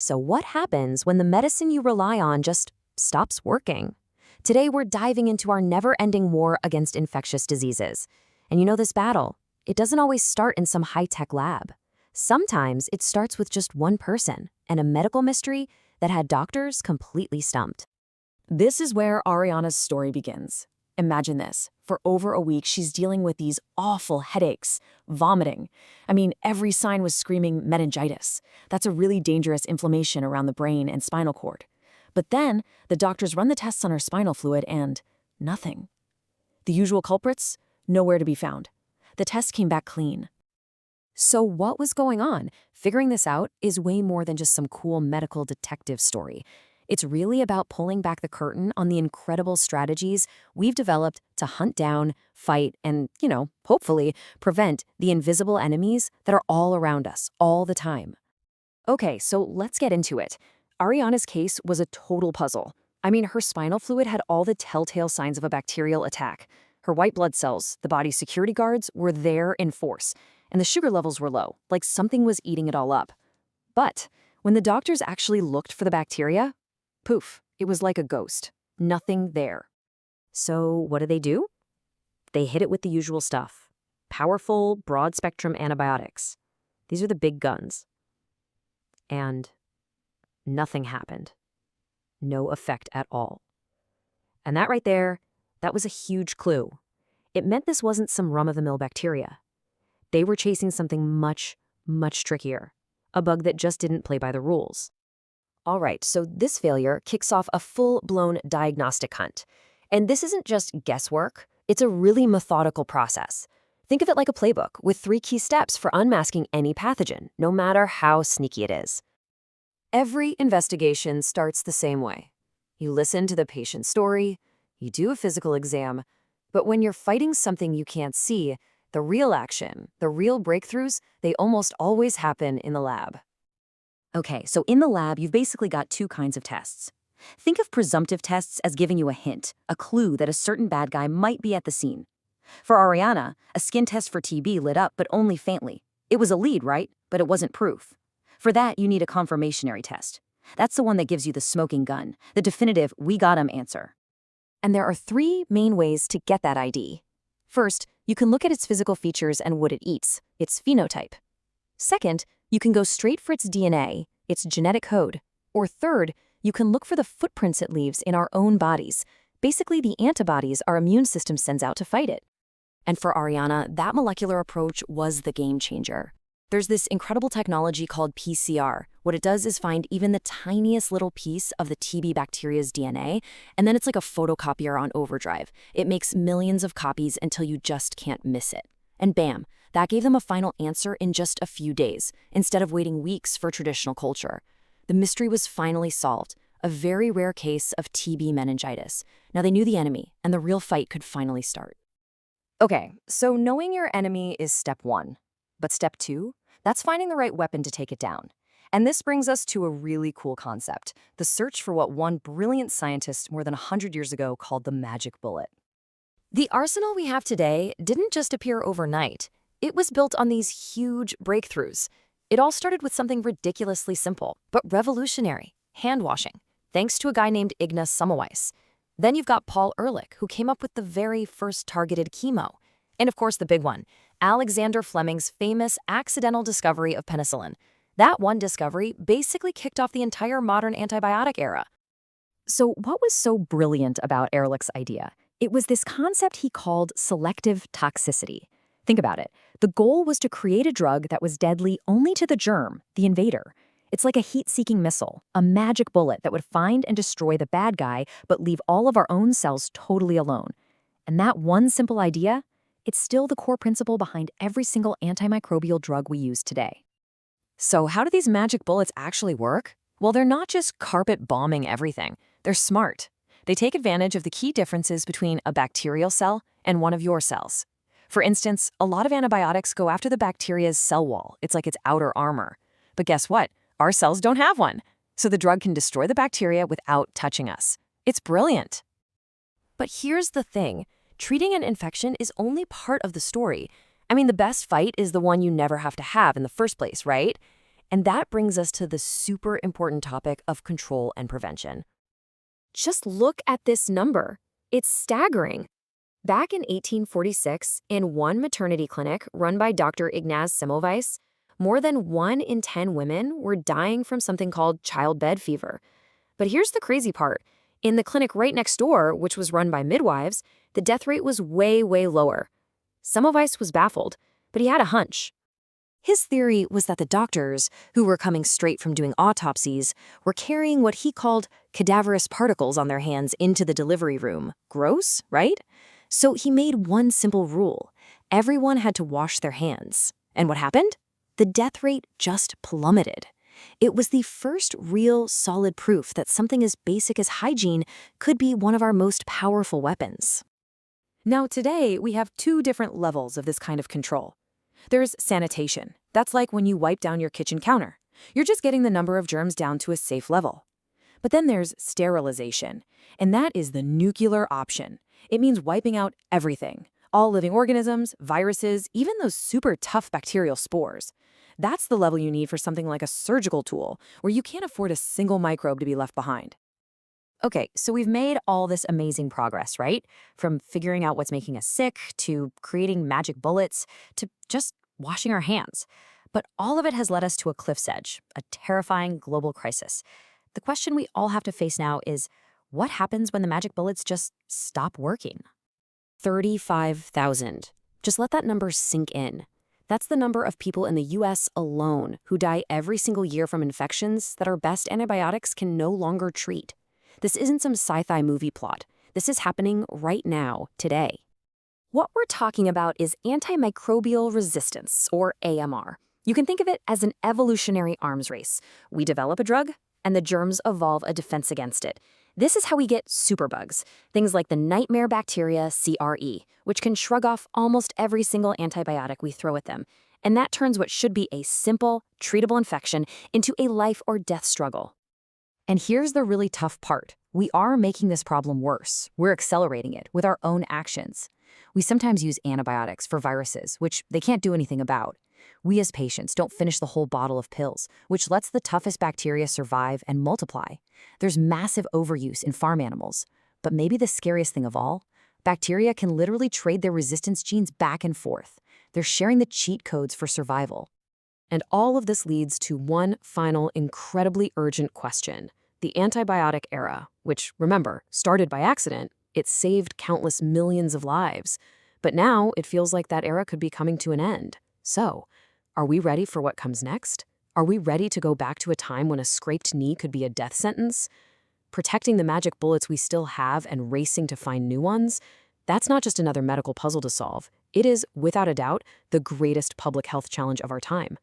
So what happens when the medicine you rely on just stops working? Today we're diving into our never-ending war against infectious diseases. And you know this battle, it doesn't always start in some high-tech lab. Sometimes it starts with just one person and a medical mystery that had doctors completely stumped. This is where Ariana's story begins. Imagine this. For over a week, she's dealing with these awful headaches, vomiting. Every sign was screaming meningitis. That's a really dangerous inflammation around the brain and spinal cord. But then, the doctors run the tests on her spinal fluid and nothing. The usual culprits? Nowhere to be found. The test came back clean. So what was going on? Figuring this out is way more than just some cool medical detective story. It's really about pulling back the curtain on the incredible strategies we've developed to hunt down, fight, and, hopefully prevent the invisible enemies that are all around us all the time. Okay, so let's get into it. Ariana's case was a total puzzle. Her spinal fluid had all the telltale signs of a bacterial attack. Her white blood cells, the body's security guards, were there in force, and the sugar levels were low, like something was eating it all up. But when the doctors actually looked for the bacteria, poof, it was like a ghost. Nothing there. So what do? They hit it with the usual stuff. Powerful, broad-spectrum antibiotics. These are the big guns. And nothing happened. No effect at all. And that right there, that was a huge clue. It meant this wasn't some run-of-the-mill bacteria. They were chasing something much, much trickier. A bug that just didn't play by the rules. All right, so this failure kicks off a full-blown diagnostic hunt. And this isn't just guesswork, it's a really methodical process. Think of it like a playbook with 3 key steps for unmasking any pathogen, no matter how sneaky it is. Every investigation starts the same way. You listen to the patient's story, you do a physical exam, but when you're fighting something you can't see, the real action, the real breakthroughs, they almost always happen in the lab. Okay, so in the lab, you've basically got 2 kinds of tests. Think of presumptive tests as giving you a hint, a clue that a certain bad guy might be at the scene. For Ariana, a skin test for TB lit up, but only faintly. It was a lead, right? But it wasn't proof. For that, you need a confirmationary test. That's the one that gives you the smoking gun, the definitive "we got 'em" answer. And there are 3 main ways to get that ID. First, you can look at its physical features and what it eats, its phenotype. Second, you can go straight for its DNA, its genetic code. Or third, you can look for the footprints it leaves in our own bodies, basically the antibodies our immune system sends out to fight it. And for Ariana, that molecular approach was the game changer. There's this incredible technology called PCR. What it does is find even the tiniest little piece of the TB bacteria's DNA, and then it's like a photocopier on overdrive. It makes millions of copies until you just can't miss it. And bam, that gave them a final answer in just a few days, instead of waiting weeks for traditional culture. The mystery was finally solved, a very rare case of TB meningitis. Now they knew the enemy, and the real fight could finally start. Okay, so knowing your enemy is step 1. But step 2? That's finding the right weapon to take it down. And this brings us to a really cool concept, the search for what one brilliant scientist more than 100 years ago called the magic bullet. The arsenal we have today didn't just appear overnight. It was built on these huge breakthroughs. It all started with something ridiculously simple, but revolutionary: hand washing, thanks to a guy named Ignaz Semmelweis. Then you've got Paul Ehrlich, who came up with the very first targeted chemo. And of course the big one, Alexander Fleming's famous accidental discovery of penicillin. That one discovery basically kicked off the entire modern antibiotic era. So what was so brilliant about Ehrlich's idea? It was this concept he called selective toxicity. Think about it. The goal was to create a drug that was deadly only to the germ, the invader. It's like a heat-seeking missile, a magic bullet that would find and destroy the bad guy, but leave all of our own cells totally alone. And that one simple idea, it's still the core principle behind every single antimicrobial drug we use today. So how do these magic bullets actually work? Well, they're not just carpet bombing everything. They're smart. They take advantage of the key differences between a bacterial cell and one of your cells. For instance, a lot of antibiotics go after the bacteria's cell wall. It's like its outer armor. But guess what? Our cells don't have one. So the drug can destroy the bacteria without touching us. It's brilliant. But here's the thing. Treating an infection is only part of the story. The best fight is the one you never have to have in the first place, right? And that brings us to the super important topic of control and prevention. Just look at this number. It's staggering. Back in 1846, in one maternity clinic run by Dr. Ignaz Semmelweis, more than 1 in 10 women were dying from something called childbed fever. But here's the crazy part. In the clinic right next door, which was run by midwives, the death rate was way, way lower. Semmelweis was baffled, but he had a hunch. His theory was that the doctors, who were coming straight from doing autopsies, were carrying what he called cadaverous particles on their hands into the delivery room. Gross, right? So he made one simple rule. Everyone had to wash their hands. And what happened? The death rate just plummeted. It was the first real, solid proof that something as basic as hygiene could be one of our most powerful weapons. Now today, we have 2 different levels of this kind of control. There's sanitation. That's like when you wipe down your kitchen counter. You're just getting the number of germs down to a safe level. But then there's sterilization, and that is the nuclear option. It means wiping out everything. All living organisms, viruses, even those super tough bacterial spores. That's the level you need for something like a surgical tool, where you can't afford a single microbe to be left behind. Okay, so we've made all this amazing progress, right? From figuring out what's making us sick, to creating magic bullets, to just washing our hands. But all of it has led us to a cliff's edge, a terrifying global crisis. The question we all have to face now is, what happens when the magic bullets just stop working? 35,000. Just let that number sink in. That's the number of people in the US alone who die every single year from infections that our best antibiotics can no longer treat. This isn't some sci-fi movie plot. This is happening right now, today. What we're talking about is antimicrobial resistance, or AMR. You can think of it as an evolutionary arms race. We develop a drug, and the germs evolve a defense against it. This is how we get superbugs, things like the nightmare bacteria CRE, which can shrug off almost every single antibiotic we throw at them. And that turns what should be a simple, treatable infection into a life or death struggle. And here's the really tough part. We are making this problem worse. We're accelerating it with our own actions. We sometimes use antibiotics for viruses, which they can't do anything about. We as patients don't finish the whole bottle of pills, which lets the toughest bacteria survive and multiply. There's massive overuse in farm animals. But maybe the scariest thing of all, bacteria can literally trade their resistance genes back and forth. They're sharing the cheat codes for survival. And all of this leads to one final, incredibly urgent question. The antibiotic era, which, remember, started by accident, it saved countless millions of lives. But now it feels like that era could be coming to an end. So, are we ready for what comes next? Are we ready to go back to a time when a scraped knee could be a death sentence? Protecting the magic bullets we still have and racing to find new ones? That's not just another medical puzzle to solve. It is, without a doubt, the greatest public health challenge of our time.